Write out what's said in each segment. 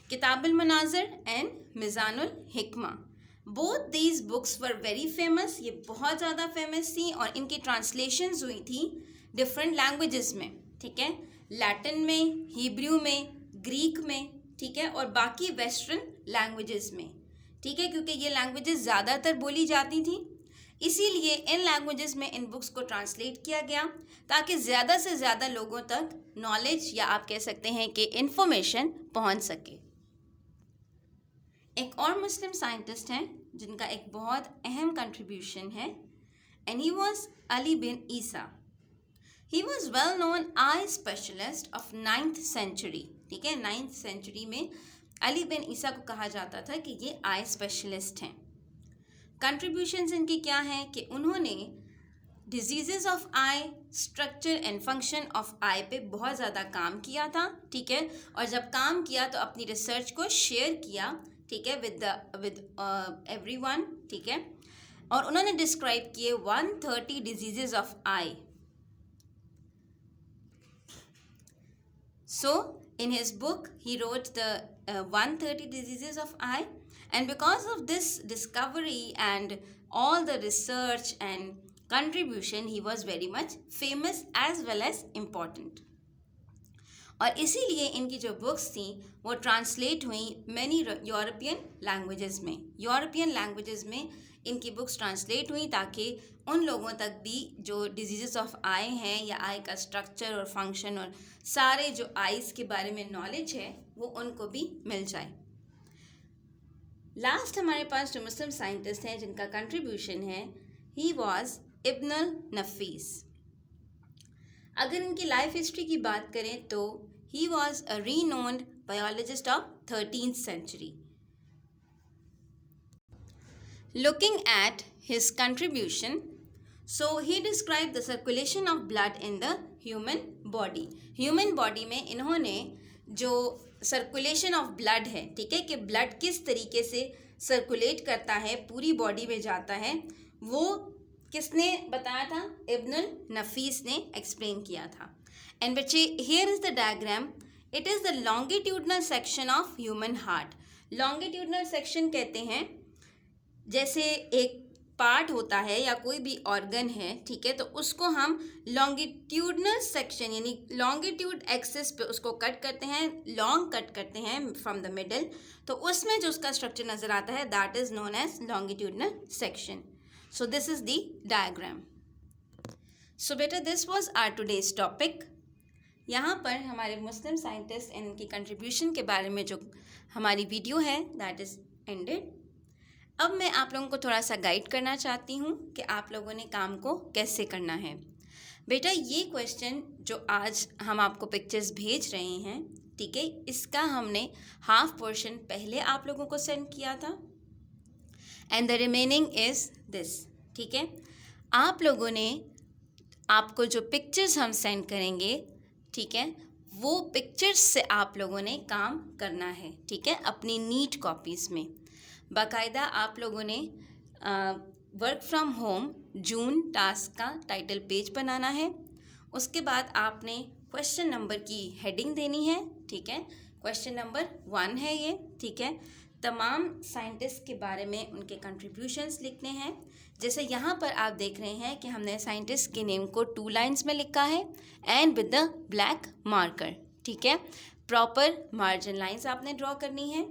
किताबुल मनाज़िर एंड मिज़ानुल हिकमा। Both these books were very famous, ये बहुत ज़्यादा फेमस थी और इनकी ट्रांसलेशंस हुई थी डिफरेंट लैंग्वेजेस में, ठीक है, लैटिन में, हिब्रू में, ग्रीक में, ठीक है, और बाकी वेस्टर्न लैंग्वेजेस में, ठीक है, क्योंकि ये लैंग्वेजेस ज़्यादातर बोली जाती थी, इसीलिए इन लैंग्वेजेस में इन बुक्स को ट्रांसलेट किया गया ताकि ज़्यादा से ज़्यादा लोगों तक नॉलेज या आप कह सकते हैं कि इंफॉर्मेशन पहुंच सके। एक और मुस्लिम साइंटिस्ट हैं जिनका एक बहुत अहम कंट्रीब्यूशन है, and he was Ali bin Isa. He was well known eye specialist of 9th century, ठीक है, 9th सेंचुरी में अली बिन ईसा को कहा जाता था कि ये आई स्पेशलिस्ट हैं। कंट्रीब्यूशंस इनकी क्या हैं कि उन्होंने diseases of eye, structure and function of eye पे बहुत ज़्यादा काम किया था, ठीक है, और जब काम किया तो अपनी रिसर्च को शेयर किया, ठीक है, विद एवरीवन, ठीक है, और उन्होंने डिस्क्राइब किए 130 diseases of I. So, in his book, he wrote the 130 diseases of eye, and because of this discovery and all the research and contribution, he was very much famous as well as important. और इसीलिए इनकी जो books थी वो translate हुई many European languages में इनकी books translate हुई ताकि उन लोगों तक भी जो डिजीज़ेस ऑफ आई हैं या आई का स्ट्रक्चर और फंक्शन और सारे जो आइज़ के बारे में नॉलेज है वो उनको भी मिल जाए। लास्ट हमारे पास जो मुस्लिम साइंटिस्ट हैं जिनका कंट्रीब्यूशन है, ही वॉज इब्नुल नफीस। अगर इनकी लाइफ हिस्ट्री की बात करें तो he was a renowned biologist of 13th century. Looking at his contribution, so he described the circulation of blood in the human body. Human body में इन्होंने जो सर्कुलेशन ऑफ ब्लड है, ठीक है, कि ब्लड किस तरीके से सर्कुलेट करता है, पूरी बॉडी में जाता है, वो किसने बताया था? इब्नुल नफीस ने एक्सप्लेन किया था। एंड बच्चे, here is the diagram, it is the longitudinal section of human heart. Longitudinal section कहते हैं जैसे एक पार्ट होता है या कोई भी ऑर्गन है, ठीक है, तो उसको हम लॉन्गिट्यूडनल सेक्शन यानी लॉन्गिट्यूड एक्सिस पे उसको कट करते हैं, लॉन्ग कट करते हैं फ्रॉम द मिडल, तो उसमें जो उसका स्ट्रक्चर नज़र आता है that is known as longitudinal section. So this is the diagram. So बेटा, this was our today's topic. यहाँ पर हमारे मुस्लिम साइंटिस्ट एंड इनकी कंट्रीब्यूशन के बारे में जो हमारी वीडियो है दैट इज़ एंडेड। अब मैं आप लोगों को थोड़ा सा गाइड करना चाहती हूँ कि आप लोगों ने काम को कैसे करना है। बेटा, ये क्वेश्चन जो आज हम आपको पिक्चर्स भेज रहे हैं, ठीक है, इसका हमने हाफ पोर्शन पहले आप लोगों को सेंड किया था and the remaining is this, ठीक है। आप लोगों ने, आपको जो पिक्चर्स हम सेंड करेंगे, ठीक है, वो पिक्चर्स से आप लोगों ने काम करना है, ठीक है, अपनी नीट कॉपीज़ में। बाकायदा आप लोगों ने work from home June task का टाइटल पेज बनाना है। उसके बाद आपने क्वेश्चन नंबर की हेडिंग देनी है, ठीक है, क्वेश्चन नंबर 1 है ये, ठीक है। तमाम साइंटिस्ट के बारे में उनके कंट्रीब्यूशंस लिखने हैं। जैसे यहाँ पर आप देख रहे हैं कि हमने साइंटिस्ट के नेम को 2 लाइन्स में लिखा है and with the black marker, ठीक है। प्रॉपर मार्जिन लाइन्स आपने ड्रॉ करनी है।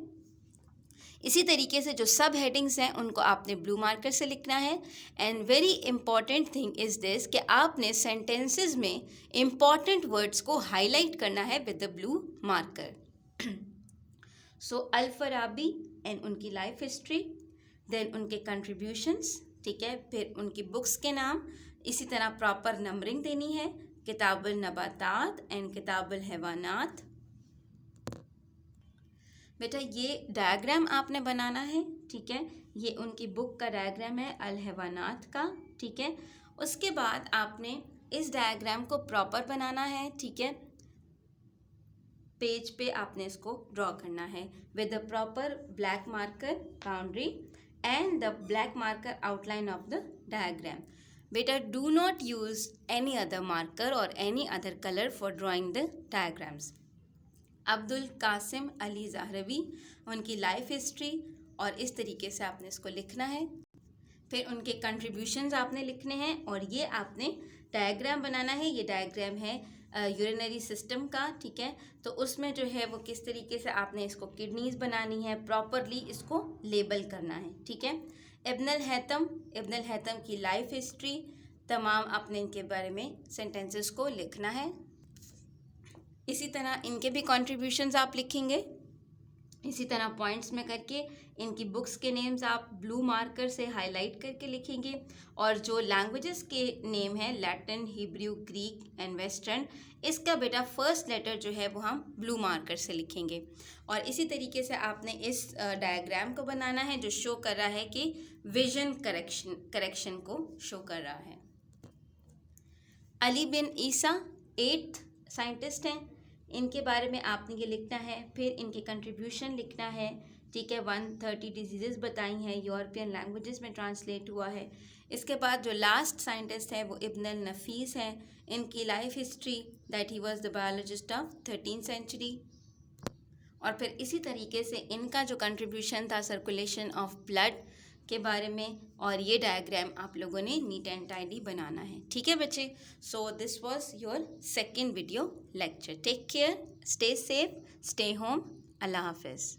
इसी तरीके से जो सब हेडिंग्स हैं उनको आपने ब्लू मार्कर से लिखना है। And very important thing is this कि आपने सेंटेंसेस में इंपॉर्टेंट वर्ड्स को हाईलाइट करना है with the blue marker. So Al Farabi and उनकी लाइफ हिस्ट्री, देन उनके कंट्रीब्यूशंस, ठीक है, फिर उनकी बुक्स के नाम, इसी तरह प्रॉपर नंबरिंग देनी है, किताबुल नबातात एंड किताबुल हैवानात। बेटा, ये डायग्राम आपने बनाना है, ठीक है, ये उनकी बुक का डायग्राम है अल हैवानात का, ठीक है। उसके बाद आपने इस डायग्राम को प्रॉपर बनाना है, ठीक है, पेज पे आपने इसको ड्रॉ करना है with the proper black marker boundary and the black marker outline of the diagram. बेटा, do not use any other marker और any other colour for drawing the diagrams. Abdul Qasim Ali Zahrawi, उनकी life history, और इस तरीके से आपने इसको लिखना है। फिर उनके कंट्रीब्यूशंस आपने लिखने हैं और ये आपने डायग्राम बनाना है। ये डायग्राम है यूरिनरी सिस्टम का, ठीक है। तो उसमें जो है वो किस तरीके से आपने इसको किडनीज बनानी है, प्रॉपरली इसको लेबल करना है, ठीक है। इब्न हैतम की लाइफ हिस्ट्री तमाम आपने इनके बारे में सेंटेंसेस को लिखना है। इसी तरह इनके भी कंट्रीब्यूशंस आप लिखेंगे, इसी तरह पॉइंट्स में करके इनकी बुक्स के नेम्स आप ब्लू मार्कर से हाईलाइट करके लिखेंगे। और जो लैंग्वेजेस के नेम है Latin, Hebrew, Greek and western, इसका बेटा फर्स्ट लेटर जो है वो हम ब्लू मार्कर से लिखेंगे। और इसी तरीके से आपने इस डायग्राम को बनाना है जो शो कर रहा है कि विजन करेक्शन को शो कर रहा है। अली बिन ईसा 8th साइंटिस्ट हैं, इनके बारे में आपने ये लिखना है। फिर इनके कंट्रीब्यूशन लिखना है, ठीक है। 130 डिजीज़ेस बताई हैं, यूरोपियन लैंग्वेजेस में ट्रांसलेट हुआ है। इसके बाद जो लास्ट साइंटिस्ट है वो इब्न अल नफीस हैं। इनकी life history that he was the biologist of 13th century. और फिर इसी तरीके से इनका जो कंट्रीब्यूशन था सर्कुलेशन ऑफ ब्लड के बारे में, और ये डायग्राम आप लोगों ने नीट एंड टाइडी बनाना है, ठीक है बच्चे। So this was your second video lecture. Take care, stay safe, stay home, अल्लाह हाफिज़।